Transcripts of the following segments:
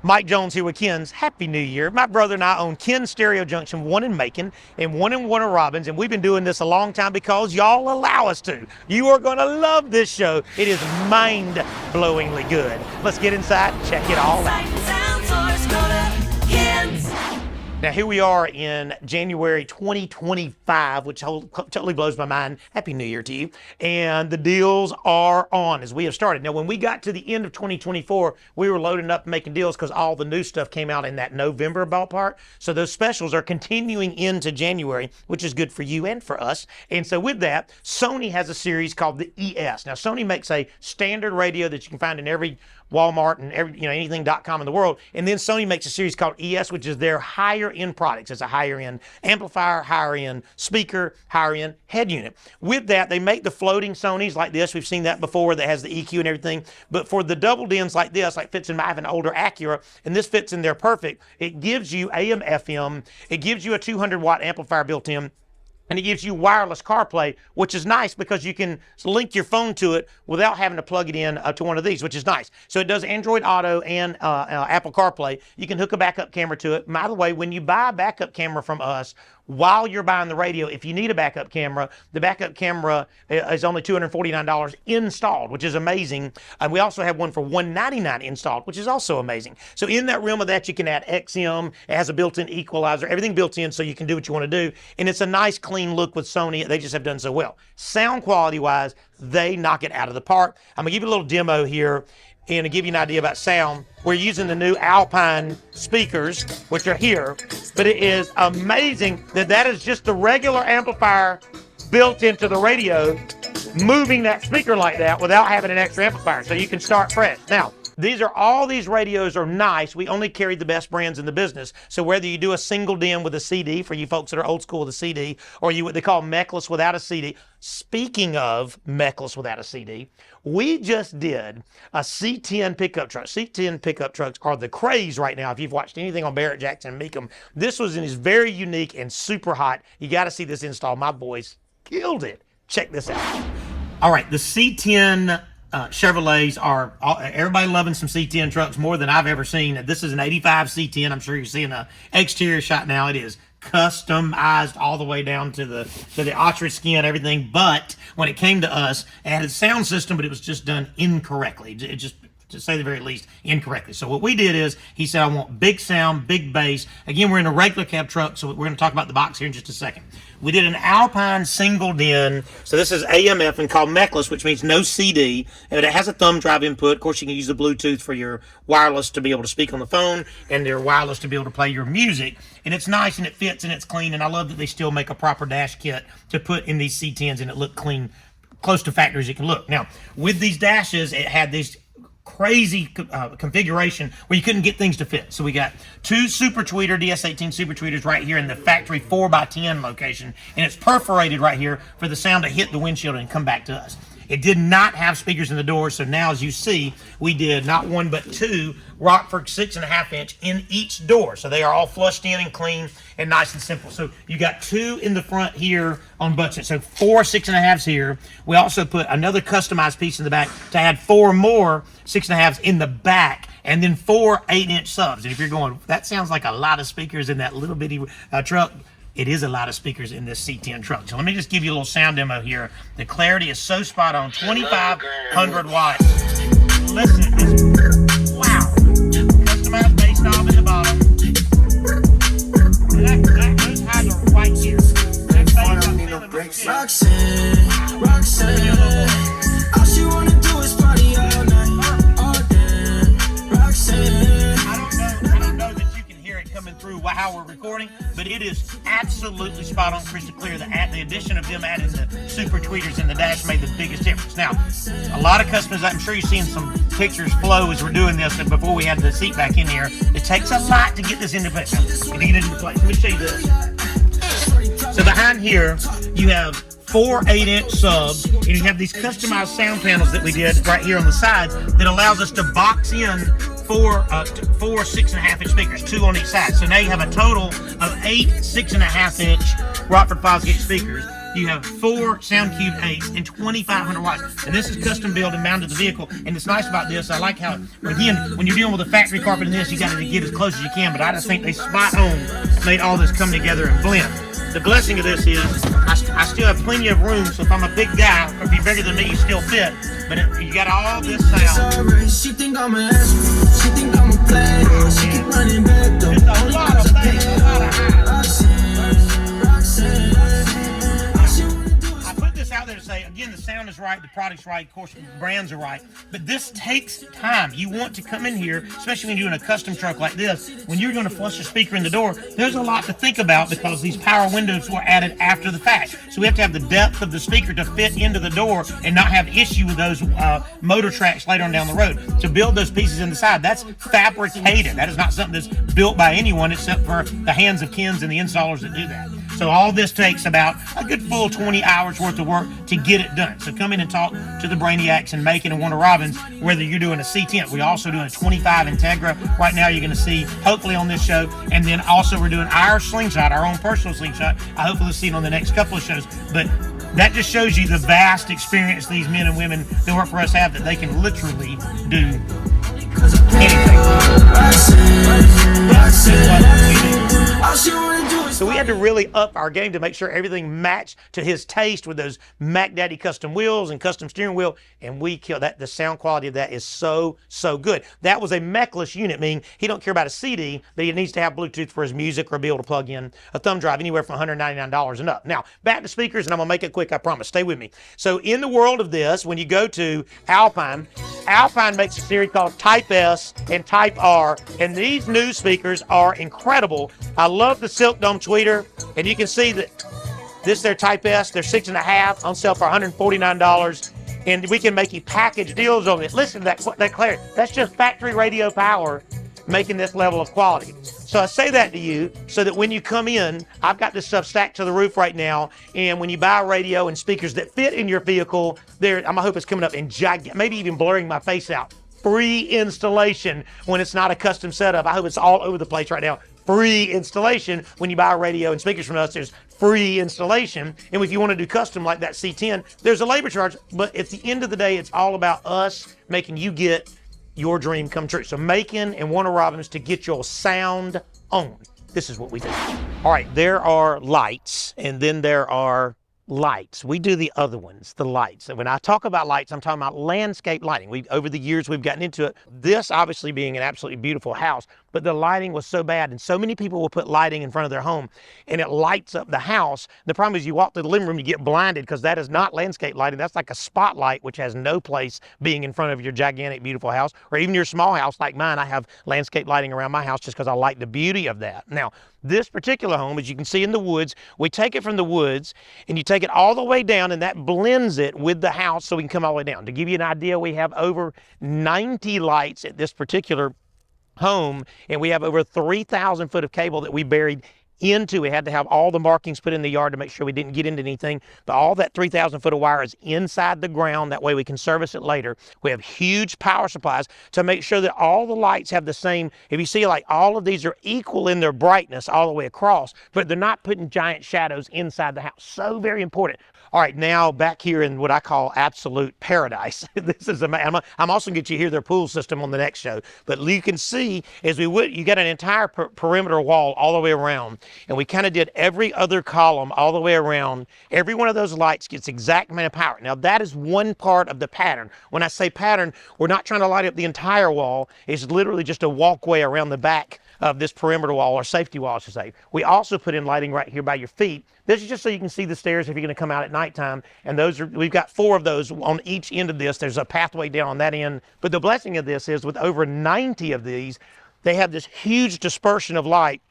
Mike Jones here with Ken's. Happy New Year. My brother and I own Ken's Stereo Junction, one in Macon and one in Warner Robins, and we've been doing this a long time because y'all allow us to. You are going to love this show. It is mind-blowingly good. Let's get inside and check it all out. Now, here we are in January 2025, which totally blows my mind. Happy New Year to you. And the deals are on as we have started. Now, when we got to the end of 2024, we were loading up and making deals because all the new stuff came out in that November ballpark. So those specials are continuing into January, which is good for you and for us. And so with that, Sony has a series called the ES. Now, Sony makes a standard radio that you can find in every Walmart and anything.com in the world. And then Sony makes a series called ES, which is their higher end products. It's a higher end amplifier, higher end speaker, higher end head unit. With that, they make the floating Sonys like this. We've seen that before that has the EQ and everything. But for the double ends like this, like fits in I have an older Acura, and this fits in there perfect. It gives you AM, FM. It gives you a 200 watt amplifier built in. And it gives you wireless CarPlay, which is nice because you can link your phone to it without having to plug it in to one of these, which is nice. So it does Android Auto and Apple CarPlay. You can hook a backup camera to it. By the way, when you buy a backup camera from us, while you're buying the radio, if you need a backup camera, the backup camera is only $249 installed, which is amazing. And we also have one for $199 installed, which is also amazing. So in that realm of that, you can add XM. It has a built-in equalizer, everything built in so you can do what you want to do. And it's a nice, clean look with Sony. They just have done so well. Sound quality-wise, they knock it out of the park. I'm going to give you a little demo here. And to give you an idea about sound, we're using the new Alpine speakers, which are here, but it is amazing that is just the regular amplifier built into the radio, moving that speaker like that without having an extra amplifier, so you can start fresh. Now, all these radios are nice. We only carry the best brands in the business. So whether you do a single DIM with a CD, for you folks that are old school with a CD, or what they call mechless without a CD. Speaking of mechless without a CD, we just did a C10 pickup truck. C10 pickup trucks are the craze right now. If you've watched anything on Barrett Jackson and Macon, this is very unique and super hot. You got to see this install. My boys killed it. Check this out. All right, the C10 Chevrolets are everybody loving some C10 trucks more than I've ever seen. This is an 85 C10. I'm sure you're seeing an exterior shot now. It is customized all the way down to the ostrich skin, everything. But when it came to us, it had a sound system, but it was just done incorrectly. It just, to say the very least, incorrectly. So what we did is, he said, I want big sound, big bass. Again, we're in a regular cab truck, so we're going to talk about the box here in just a second. We did an Alpine single DIN. So this is AMF and called mechless, which means no CD. And it has a thumb drive input. Of course, you can use the Bluetooth for your wireless to be able to speak on the phone, and their wireless to be able to play your music. And it's nice, and it fits, and it's clean. And I love that they still make a proper dash kit to put in these C10s, and it looked clean, close to factory as it can look. Now, with these dashes, it had these crazy configuration where you couldn't get things to fit. So we got two Super Tweeter, DS18 Super Tweeters right here in the factory 4x10 location, and it's perforated right here for the sound to hit the windshield and come back to us. It did not have speakers in the door, so now as you see, we did not one but two Rockford 6.5 inch in each door. So they are all flushed in and clean and nice and simple. So you got two in the front here on butts. So 4 6.5s here. We also put another customized piece in the back to add 4 more 6.5s in the back, and then 4 8-inch subs. And if you're going, that sounds like a lot of speakers in that little bitty truck. It is a lot of speakers in this C10 truck. So let me just give you a little sound demo here. The clarity is so spot on, 2,500 watts. Listen to this. Wow. Customized bass knob in the bottom. Those highs are right here. That bass I'm feeling Roxanne, all she wanna do is party all night, all day. Roxanne. I don't know that you can hear it coming through how we're recording, but it is absolutely spot on, crystal clear. The addition of them adding the Super Tweeters in the dash made the biggest difference. Now, a lot of customers, I'm sure you've seen some pictures flow as we're doing this, and before we had the seat back in here. It takes a lot to get this into place. Let me show you this. So behind here, you have 4 8-inch subs, and you have these customized sound panels that we did right here on the sides that allows us to box in 4 6.5-inch speakers, 2 on each side. So now you have a total of 8 6.5-inch Rockford Fosgate speakers. You have 4 SoundCube 8s and 2,500 watts. And this is custom built and mounted to the vehicle. And it's nice about this, I like how, again, when you're dealing with a factory carpet in this, you got to get as close as you can. But I just think they spot on made all this come together and blend. The blessing of this is I still have plenty of room, so if I'm a big guy, or if you're bigger than me, you still fit. But you got all this sound. She think I'm an asshole. She think I'm a player. She keep running back though. It's a lot of things, a lot of highs. I put this out there to say, again, the sound is right, the product's right, of course, the brands are right, but this takes time. You want to come in here, especially when you're doing a custom truck like this, when you're going to flush a speaker in the door, there's a lot to think about because these power windows were added after the fact. So we have to have the depth of the speaker to fit into the door and not have issue with those motor tracks later on down the road. To build those pieces in the side, that's fabricated. That is not something that's built by anyone except for the hands of Kens and the installers that do that. So all this takes about a good full 20 hours worth of work to get it done. So come in and talk to the Brainiacs and Macon and Warner Robins, whether you're doing a C10. We're also doing a 25 Integra. Right now you're going to see, hopefully on this show, and then also we're doing our slingshot, our own personal slingshot. I hope you'll see it on the next couple of shows. But that just shows you the vast experience these men and women that work for us have, that they can literally do anything. So we had to really up our game to make sure everything matched to his taste with those Mac Daddy custom wheels and custom steering wheel, and we killed that. The sound quality of that is so good. That was a Mechless unit, meaning he don't care about a CD, but he needs to have Bluetooth for his music or be able to plug in a thumb drive anywhere from $199 and up. Now, back to speakers, and I'm going to make it quick, I promise. Stay with me. So in the world of this, when you go to Alpine makes a series called Type S and Type R, and these new speakers are incredible. I love the Silk Dome tweeter, and you can see that this their Type S, they're 6.5 on sale for $149, and we can make you package deals on it. Listen to that clarity. That's just factory radio power making this level of quality. So I say that to you so that when you come in, I've got this stuff stacked to the roof right now, and when you buy a radio and speakers that fit in your vehicle, I hope it's coming up in maybe even blurring my face out. Free installation when it's not a custom setup. I hope it's all over the place right now. Free installation when you buy a radio and speakers from us. There's free installation. And if you want to do custom like that C10, there's a labor charge. But at the end of the day, it's all about us making you get your dream come true. So Macon and Warner Robins to get your sound on. This is what we do. All right, there are lights, and then there are lights. We do the other ones, the lights. And when I talk about lights, I'm talking about landscape lighting. Over the years, we've gotten into it. This obviously being an absolutely beautiful house, but the lighting was so bad, and so many people will put lighting in front of their home, and it lights up the house. The problem is you walk through the living room, you get blinded, because that is not landscape lighting. That's like a spotlight, which has no place being in front of your gigantic, beautiful house, or even your small house like mine. I have landscape lighting around my house just because I like the beauty of that. Now, this particular home, as you can see in the woods, we take it from the woods, and you take it all the way down, and that blends it with the house so we can come all the way down. To give you an idea, we have over 90 lights at this particular home, and we have over 3,000 foot of cable that we buried into. We had to have all the markings put in the yard to make sure we didn't get into anything, but all that 3,000 foot of wire is inside the ground. That way we can service it later. We have huge power supplies to make sure that all the lights have the same. If you see, like, all of these are equal in their brightness all the way across, but they're not putting giant shadows inside the house. So very important. All right, now back here in what I call absolute paradise. This is amazing. I'm also going to get you to hear their pool system on the next show. But you can see, as we would, you got an entire perimeter wall all the way around. And we kind of did every other column all the way around. Every one of those lights gets exact amount of power. Now, that is one part of the pattern. When I say pattern, we're not trying to light up the entire wall. It's literally just a walkway around the back of this perimeter wall, or safety wall, I should say. We also put in lighting right here by your feet. This is just so you can see the stairs if you're going to come out at nighttime. And we've got 4 of those on each end of this. There's a pathway down on that end. But the blessing of this is, with over 90 of these, they have this huge dispersion of light,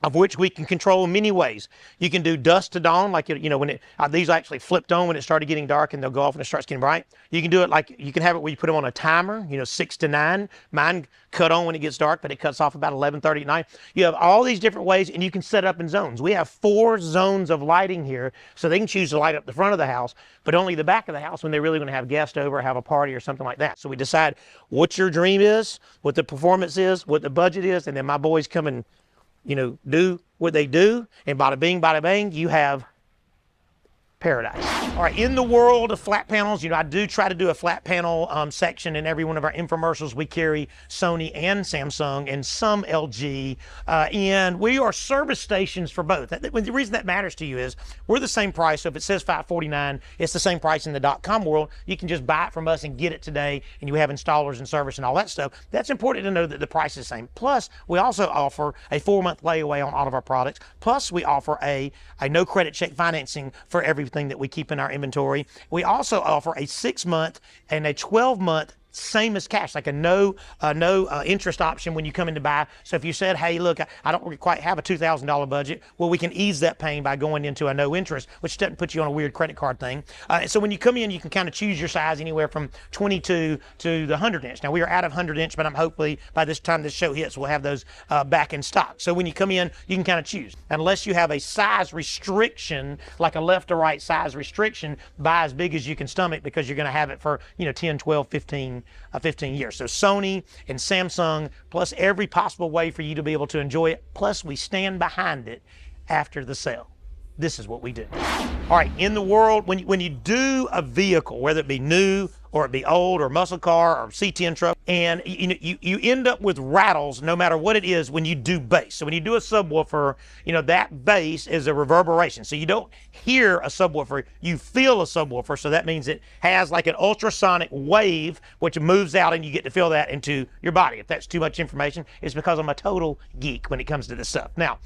of which we can control in many ways. You can do dusk to dawn, like, when these actually flipped on when it started getting dark, and they'll go off when it starts getting bright. You can do it like, you can have it where you put them on a timer, 6 to 9. Mine cut on when it gets dark, but it cuts off about 11:30 at night. You have all these different ways, and you can set up in zones. We have 4 zones of lighting here, so they can choose to light up the front of the house, but only the back of the house when they're really going to have guests over, have a party or something like that. So we decide what your dream is, what the performance is, what the budget is, and then my boys come and do what they do, and bada bing, bada bang, you have paradise. All right, in the world of flat panels, I do try to do a flat panel section in every one of our infomercials. We carry Sony and Samsung and some LG, and we are service stations for both. The reason that matters to you is we're the same price. So if it says $549, it's the same price in the .com world. You can just buy it from us and get it today, and you have installers and service and all that stuff. That's important to know that the price is the same. Plus, we also offer a 4-month layaway on all of our products. Plus, we offer a no credit check financing for everything that we keep in our inventory. We also offer a 6-month and a 12-month same as cash, like a no interest option when you come in to buy. So if you said, hey, look, I don't quite have a $2,000 budget, well, we can ease that pain by going into a no interest, which doesn't put you on a weird credit card thing. So when you come in, you can kind of choose your size anywhere from 22 to the 100 inch. Now we are out of 100 inch, but I'm hopefully by this time this show hits, we'll have those back in stock. So when you come in, you can kind of choose. Unless you have a size restriction, like a left or right size restriction, buy as big as you can stomach because you're going to have it for 10, 12, 15 years. So Sony and Samsung, plus every possible way for you to be able to enjoy it. Plus we stand behind it after the sale. This is what we do. All right, in the world, when you do a vehicle, whether it be new or it be old or muscle car or C10 truck, and you end up with rattles no matter what it is when you do bass. So when you do a subwoofer, that bass is a reverberation. So you don't hear a subwoofer, you feel a subwoofer. So that means it has like an ultrasonic wave which moves out and you get to feel that into your body. If that's too much information, it's because I'm a total geek when it comes to this stuff. Now,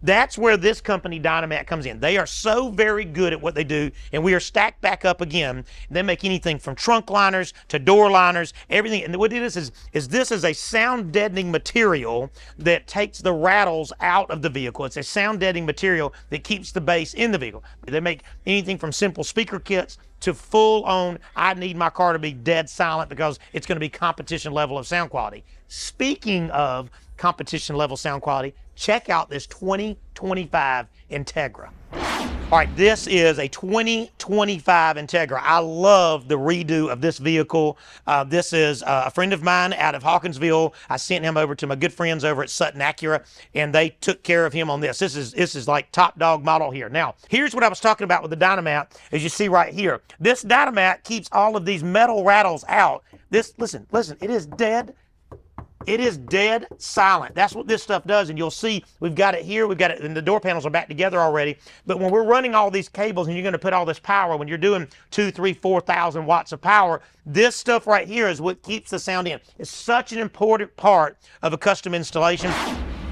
that's where this company, Dynamat, comes in. They are so very good at what they do, and we are stacked back up again. They make anything from trunk liners to door liners, everything. And what it is this is a sound deadening material that takes the rattles out of the vehicle. It's a sound deadening material that keeps the bass in the vehicle. They make anything from simple speaker kits to full-on, I need my car to be dead silent because it's going to be competition level of sound quality. Speaking of competition level sound quality, check out this 2025 Integra. All right, this is a 2025 Integra. I love the redo of this vehicle. This is a friend of mine out of Hawkinsville. I sent him over to my good friends over at Sutton Acura, and they took care of him on this. This is like top dog model here. Now, here's what I was talking about with the Dynamat, as you see right here. This Dynamat keeps all of these metal rattles out. Listen, it is dead. It is dead silent. That's what this stuff does. And you'll see we've got it here. We've got it, and the door panels are back together already. But when we're running all these cables and you're going to put all this power, when you're doing 2, 3, 4,000 watts of power, this stuff right here is what keeps the sound in. It's such an important part of a custom installation.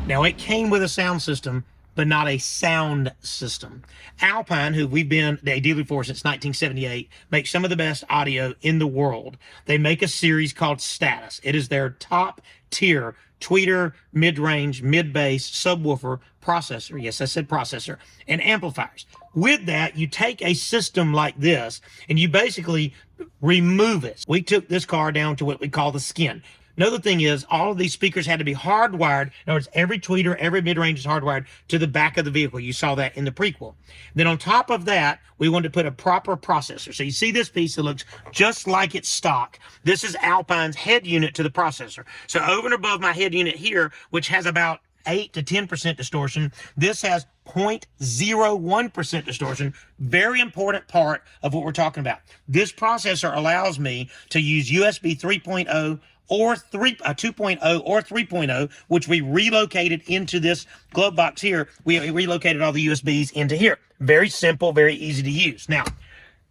Now, it came with a sound system, but not a sound system. Alpine, who we've been a dealer for since 1978, makes some of the best audio in the world. They make a series called Status. It is their top tier tweeter, mid-range, mid-bass, subwoofer, processor. Yes, I said processor, and amplifiers. With that, you take a system like this and you basically remove it. We took this car down to what we call the skin. Another thing is all of these speakers had to be hardwired. In other words, every tweeter, every mid-range is hardwired to the back of the vehicle. You saw that in the prequel. Then on top of that, we wanted to put a proper processor. So you see this piece that looks just like it's stock. This is Alpine's head unit to the processor. So over and above my head unit here, which has about 8 to 10% distortion, this has 0.01% distortion. Very important part of what we're talking about. This processor allows me to use USB 3.0 or 2.0 or 3.0, which we relocated into this glove box here. We relocated all the USBs into here. Very simple, very easy to use. Now,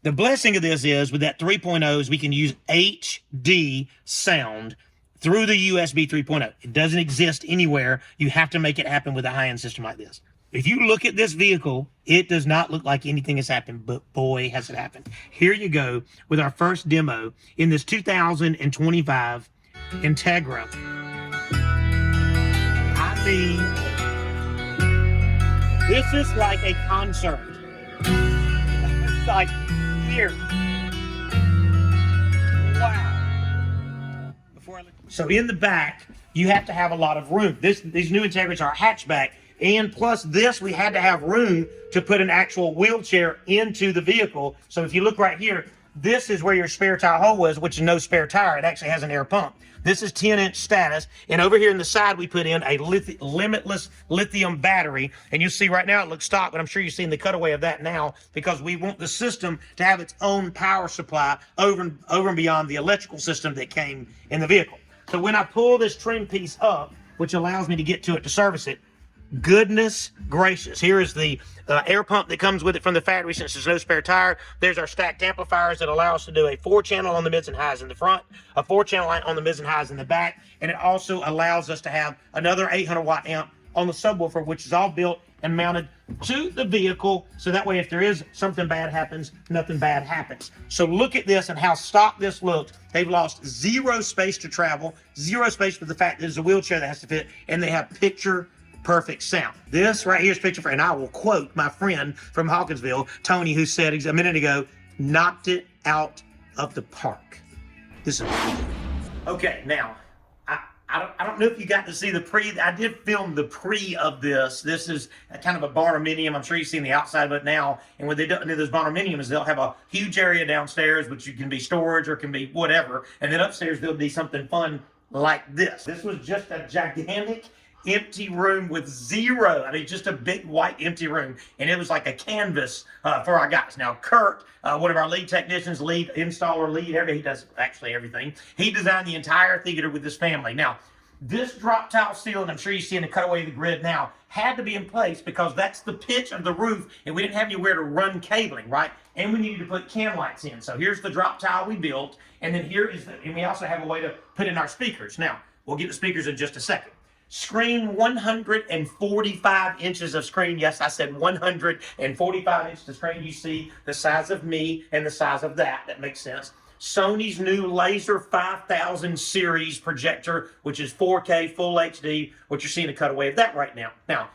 the blessing of this is with that 3.0 is we can use HD sound through the USB 3.0. It doesn't exist anywhere. You have to make it happen with a high-end system like this. If you look at this vehicle, it does not look like anything has happened, but boy, has it happened. Here you go with our first demo in this 2025 Integra. I mean, this is like a concert. It's like, here. Wow. So in the back, you have to have a lot of room. These new Integras are hatchback, and plus this, we had to have room to put an actual wheelchair into the vehicle. So if you look right here, This is where your spare tire hole was, which is no spare tire. It actually has an air pump. This is 10-inch status. And over here in the side, we put in a limitless lithium battery. And you see right now it looks stock, but I'm sure you've seen the cutaway of that now because we want the system to have its own power supply over and beyond the electrical system that came in the vehicle. So when I pull this trim piece up, which allows me to get to it to service it, goodness gracious, here is the air pump that comes with it from the factory since there's no spare tire. There's our stacked amplifiers that allow us to do a 4-channel on the mids and highs in the front, a 4-channel on the mids and highs in the back, and it also allows us to have another 800-watt amp on the subwoofer, which is all built and mounted to the vehicle, so that way if there is something bad happens, nothing bad happens. So look at this and how stock this looks. They've lost zero space to travel, zero space for the fact that there's a wheelchair that has to fit, and they have picture perfect sound. This right here is picture perfect, and I will quote my friend from Hawkinsville, Tony, who said a minute ago, knocked it out of the park. This is okay. Now, I don't know if you got to see the pre. I did film the pre of this. This is a kind of a barnuminium. I'm sure you've seen the outside of it now. And when they do those barnuminiums, they'll have a huge area downstairs, which you can be storage or can be whatever. And then upstairs there'll be something fun like this. This was just a gigantic empty room with zero. I mean, just a big white empty room. And it was like a canvas for our guys. Now, Kurt, one of our lead technicians, lead installer, he does actually everything. He designed the entire theater with his family. Now, this drop tile ceiling, I'm sure you see in the cutaway of the grid now, had to be in place because that's the pitch of the roof, and we didn't have anywhere to run cabling, right? And we needed to put can lights in. So here's the drop tile we built, and then and we also have a way to put in our speakers. Now, we'll get the speakers in just a second. Screen, 145 inches of screen. Yes, I said 145 inches of screen. You see the size of me and the size of that. That makes sense. Sony's new Laser 5000 series projector, which is 4K, full HD, what you're seeing a cutaway of that right now. Now,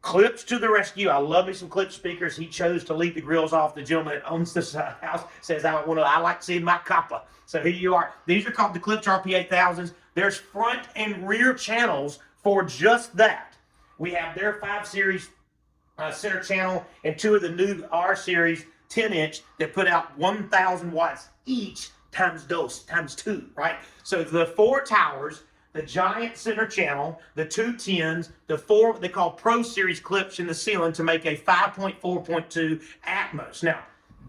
clips to the rescue. I love me some clip speakers. He chose to leave the grills off. The gentleman that owns this house says, I like seeing my copper. So here you are. These are called the Clips RP8000s. There's front and rear channels for just that. We have their 5 series center channel and 2 of the new R series 10-inch that put out 1,000 watts each times 2, right? So the 4 towers, the giant center channel, the 2 10s, the 4 what they call Pro Series clips in the ceiling to make a 5.4.2 Atmos. Now,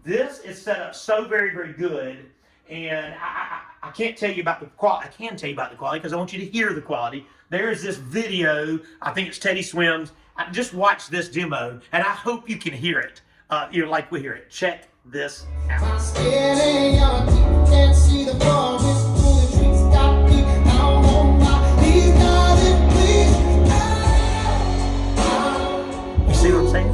this is set up so very, very good, and I can't tell you about the quality. I can tell you about the quality because I want you to hear the quality. There's this video, I think it's Teddy Swims. I just watched this demo, and I hope you can hear it. Like we hear it. Check this out. You see what I'm saying?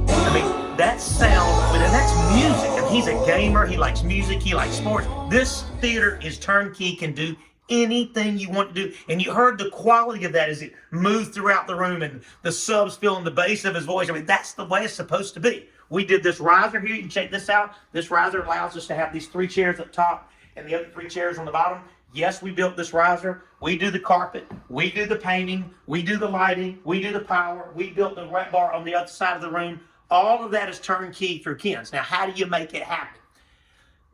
I mean, that sound, and that's music. And he's a gamer, he likes music, he likes sports. This theater is turnkey, can do anything you want to do. And you heard the quality of that as it moved throughout the room and the subs filling the bass of his voice. I mean, that's the way it's supposed to be. We did this riser here. You can check this out. This riser allows us to have these 3 chairs up top and the other 3 chairs on the bottom. Yes, we built this riser. We do the carpet. We do the painting. We do the lighting. We do the power. We built the wet bar on the other side of the room. All of that is turnkey through Ken's. Now, how do you make it happen?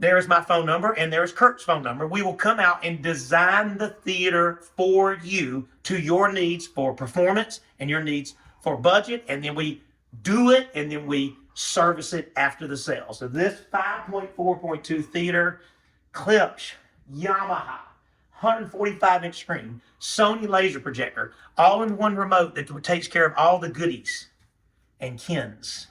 There is my phone number, and there is Kurt's phone number. We will come out and design the theater for you to your needs for performance and your needs for budget, and then we do it, and then we service it after the sale. So this 5.4.2 theater, Clips, Yamaha, 145-inch screen, Sony laser projector, all in one remote that takes care of all the goodies, and Ken's.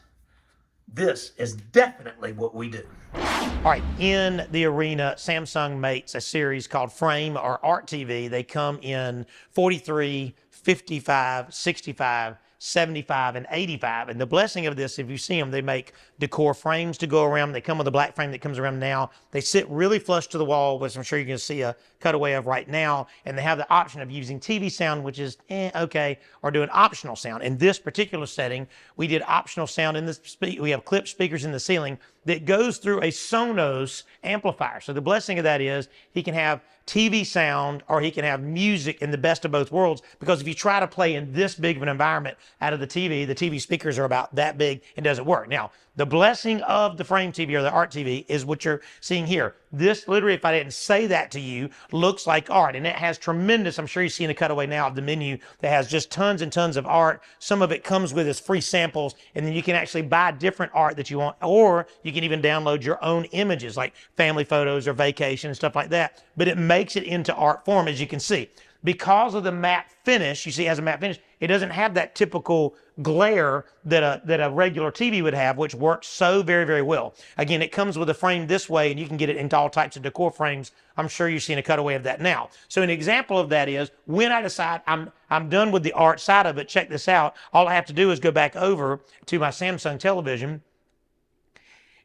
This is definitely what we do. All right, in the arena, Samsung makes a series called Frame or Art TV. They come in 43, 55, 65, 75, and 85. And the blessing of this, if you see them, they make decor frames to go around. They come with a black frame that comes around now. They sit really flush to the wall, which I'm sure you're going to see a cutaway of right now. And they have the option of using TV sound, which is okay, or doing optional sound. In this particular setting, we did optional sound in the we have clip speakers in the ceiling, that goes through a Sonos amplifier. So the blessing of that is he can have TV sound or he can have music in the best of both worlds, because if you try to play in this big of an environment out of the TV speakers are about that big and doesn't work. Now, the blessing of the frame TV or the art TV is what you're seeing here. This literally, if I didn't say that to you, looks like art, and it has tremendous, I'm sure you've seen a cutaway now of the menu that has just tons and tons of art. Some of it comes with as free samples, and then you can actually buy different art that you want, or you can even download your own images like family photos or vacation and stuff like that, but it makes it into art form, as you can see. Because of the matte finish, you see it has a matte finish, it doesn't have that typical glare that a regular TV would have, which works so very, very well. Again, it comes with a frame this way, and you can get it into all types of decor frames. I'm sure you've seen a cutaway of that now. So an example of that is when I decide I'm done with the art side of it, check this out. All I have to do is go back over to my Samsung television,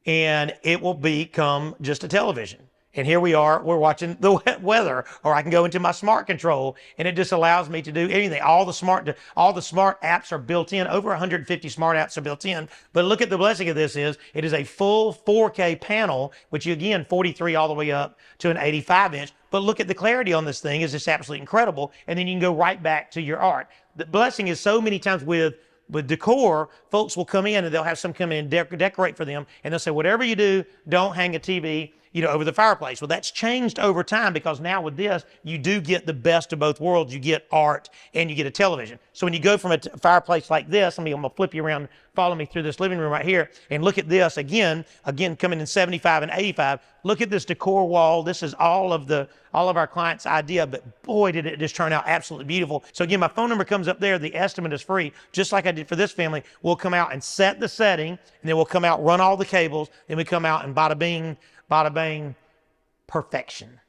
and it will become just a television. And here we are, we're watching the weather, or I can go into my smart control, and it just allows me to do anything. All the smart apps are built in. Over 150 smart apps are built in. But look at the blessing of this is, it is a full 4K panel, which you, again, 43 all the way up to an 85 inch. But look at the clarity on this thing, is just absolutely incredible. And then you can go right back to your art. The blessing is so many times with decor, folks will come in and they'll have some come in and decorate for them, and they'll say, whatever you do, don't hang a TV, over the fireplace. Well, that's changed over time, because now with this, you do get the best of both worlds. You get art and you get a television. So when you go from a fireplace like this, I'm gonna flip you around, follow me through this living room right here, and look at this again coming in 75 and 85. Look at this decor wall. This is all of our clients' idea, but boy, did it just turn out absolutely beautiful. So again, my phone number comes up there. The estimate is free, just like I did for this family. We'll come out and set the setting, and then we'll come out, run all the cables, then we come out and bada bing, perfection.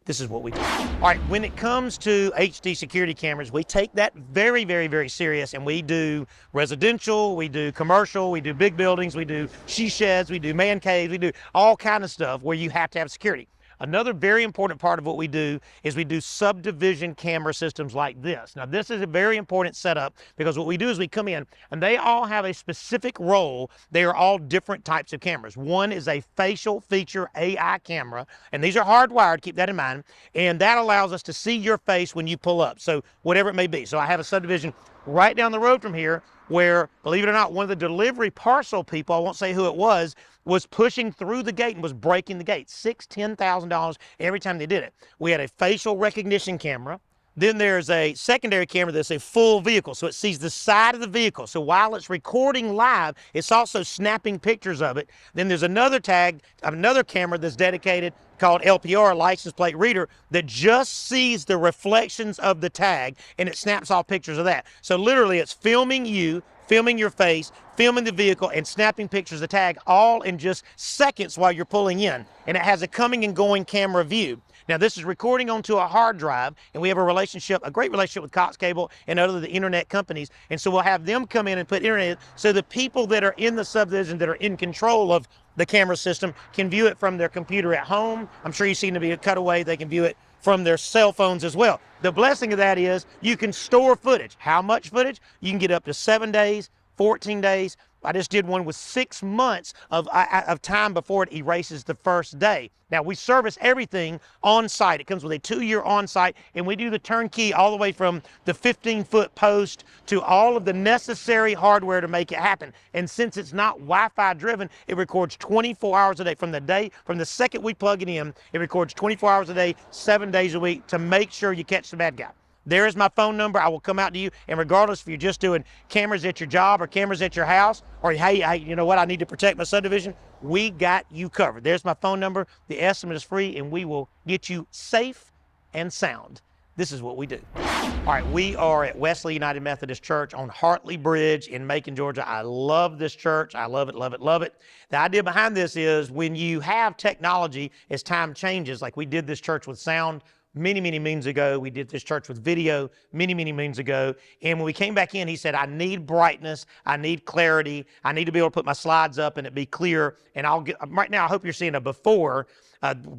This is what we do. All right, when it comes to HD security cameras, we take that very, very, very serious, and we do residential, we do commercial, we do big buildings, we do she sheds, we do man caves, we do all kind of stuff where you have to have security. Another very important part of what we do is we do subdivision camera systems like this. Now, this is a very important setup, because what we do is we come in and they all have a specific role. They are all different types of cameras. One is a facial feature AI camera, and these are hardwired, keep that in mind, and that allows us to see your face when you pull up, so whatever it may be. So I have a subdivision right down the road from here where, believe it or not, one of the delivery parcel people, I won't say who it was pushing through the gate and was breaking the gate. $10,000 every time they did it. We had a facial recognition camera. Then there's a secondary camera that's a full vehicle, so it sees the side of the vehicle. So while it's recording live, it's also snapping pictures of it. Then there's another camera that's dedicated, called LPR, license plate reader, that just sees the reflections of the tag, and it snaps off pictures of that. So literally it's filming you, filming your face, filming the vehicle, and snapping pictures of the tag, all in just seconds while you're pulling in. And it has a coming and going camera view. Now, this is recording onto a hard drive, and we have a great relationship with Cox Cable and other the internet companies. And so we'll have them come in and put internet, so the people that are in the subdivision that are in control of the camera system can view it from their computer at home. I'm sure you've seen it be a cutaway. They can view it from their cell phones as well. The blessing of that is you can store footage. How much footage? You can get up to 7 days, 14 days. I just did one with 6 months of time before it erases the first day. Now, we service everything on site. It comes with a 2-year on site, and we do the turnkey all the way from the 15-foot post to all of the necessary hardware to make it happen. And since it's not Wi-Fi driven, it records 24 hours a day. From the second we plug it in, it records 24 hours a day, 7 days a week, to make sure you catch the bad guy. There is my phone number. I will come out to you, and regardless if you're just doing cameras at your job or cameras at your house, or hey, you know what, I need to protect my subdivision, we got you covered. There's my phone number. The estimate is free, and we will get you safe and sound. This is what we do. All right, we are at Wesley United Methodist Church on Hartley Bridge in Macon, Georgia. I love this church. I love it, love it, love it. The idea behind this is when you have technology, as time changes, like we did this church with sound many, many moons ago. We did this church with video many, many moons ago. And when we came back in, he said, I need brightness. I need clarity. I need to be able to put my slides up and it be clear. And right now, I hope you're seeing a before.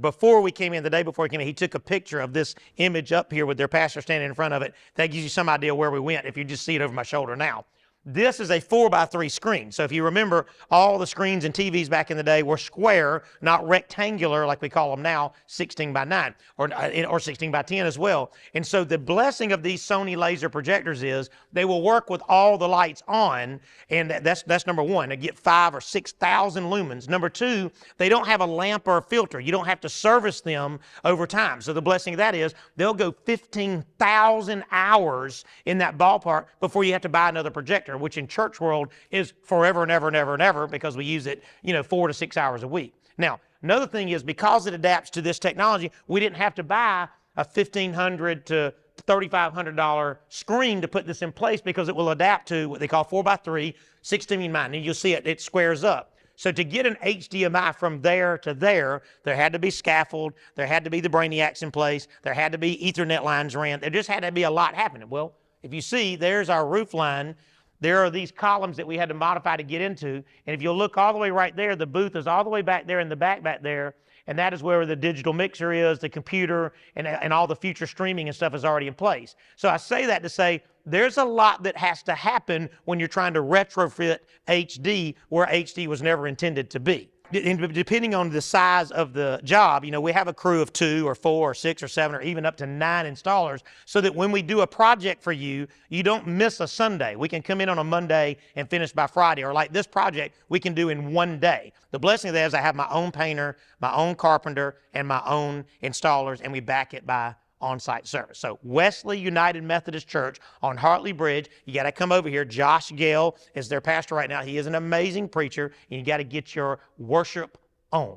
Before we came in, the day before we came in, he took a picture of this image up here with their pastor standing in front of it. That gives you some idea where we went if you just see it over my shoulder now. This is a 4x3 screen. So if you remember, all the screens and TVs back in the day were square, not rectangular like we call them now, 16x9 or 16x10 as well. And so the blessing of these Sony laser projectors is they will work with all the lights on, and that's number one. They get 5,000 or 6,000 lumens. Number two, they don't have a lamp or a filter. You don't have to service them over time. So the blessing of that is they'll go 15,000 hours in that ballpark before you have to buy another projector, which in church world is forever and ever and ever and ever, because we use it, 4 to 6 hours a week. Now, another thing is, because it adapts to this technology, we didn't have to buy a $1,500 to $3,500 screen to put this in place, because it will adapt to what they call 4x3, 16x9, and you'll see it squares up. So to get an HDMI from there to there had to be scaffold, there had to be the brainiacs in place, there had to be Ethernet lines ran, there just had to be a lot happening. Well, if you see, there's our roof line. There are these columns that we had to modify to get into. And if you'll look all the way right there, the booth is all the way back there in the back there. And that is where the digital mixer is, the computer, and all the future streaming and stuff is already in place. So I say that to say there's a lot that has to happen when you're trying to retrofit HD where HD was never intended to be. And depending on the size of the job, we have a crew of 2 or 4 or 6 or 7 or even up to 9 installers, so that when we do a project for you, you don't miss a Sunday. We can come in on a Monday and finish by Friday, or like this project, we can do in one day. The blessing of that is I have my own painter, my own carpenter, and my own installers, and we back it by on-site service. So Wesley United Methodist Church on Hartley Bridge, you got to come over here. Josh Gale is their pastor right now. He is an amazing preacher, and you got to get your worship on.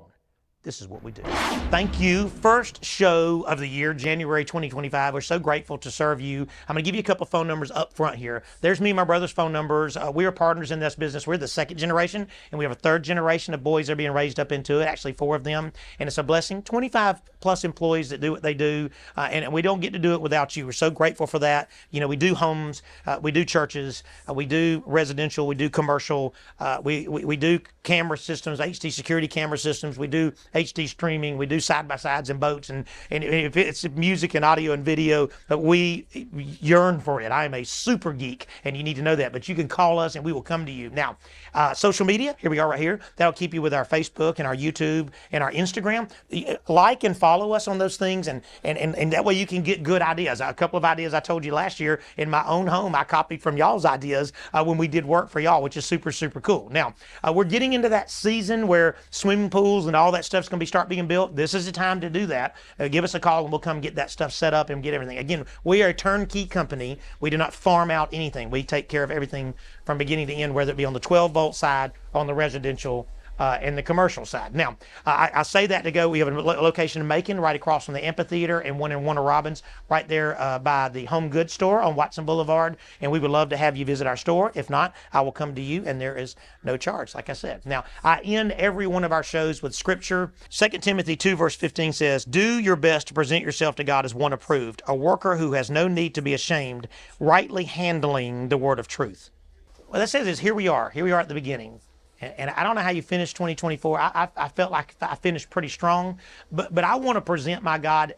This is what we do. Thank you. First show of the year, January 2025. We're so grateful to serve you. I'm going to give you a couple phone numbers up front here. There's me and my brother's phone numbers. We are partners in this business. We're the second generation, and we have a third generation of boys that are being raised up into it, actually 4 of them, and it's a blessing. 25 plus employees that do what they do, and we don't get to do it without you. We're so grateful for that. We do homes, we do churches, we do residential, we do commercial, we do camera systems, HD security camera systems, we do HD streaming, we do side-by-sides and boats, and if it's music and audio and video, we yearn for it. I am a super geek, and you need to know that, but you can call us and we will come to you. Now, social media, here we are right here. That'll keep you with our Facebook and our YouTube and our Instagram. Like and follow us on those things, and that way you can get good ideas. A couple of ideas I told you last year in my own home, I copied from y'all's ideas when we did work for y'all, which is super, super cool. Now, we're getting into that season where swimming pools and all that stuff's going to start being built. This is the time to do that. Give us a call and we'll come get that stuff set up and get everything. Again, we are a turnkey company. We do not farm out anything. We take care of everything from beginning to end, whether it be on the 12-volt side, on the residential, and the commercial side. Now, I say that to go, we have a location in Macon, right across from the amphitheater, and one in Warner Robins, right there by the Home Goods store on Watson Boulevard, and we would love to have you visit our store. If not, I will come to you, and there is no charge, like I said. Now, I end every one of our shows with scripture. 2 Timothy 2, verse 15 says, "Do your best to present yourself to God as one approved, a worker who has no need to be ashamed, rightly handling the word of truth." Well, that says is here we are at the beginning. And I don't know how you finished 2024. I felt like I finished pretty strong, but I want to present my God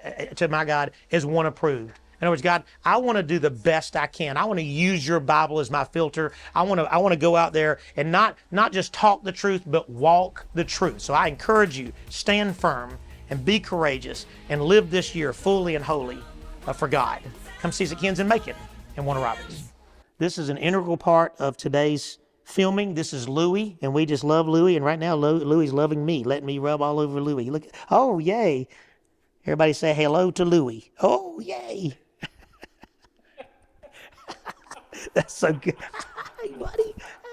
as one approved. In other words, God, I want to do the best I can. I want to use your Bible as my filter. I want to go out there and not just talk the truth, but walk the truth. So I encourage you, stand firm and be courageous and live this year fully and wholly for God. Come see us at Ken's in Macon and Warner Robins. This is an integral part of today's filming. This is Louie, and we just love Louie, and right now Louie's loving me, letting me rub all over Louie. Look, oh yay. Everybody say hello to Louie. Oh yay. That's so good. Hi buddy.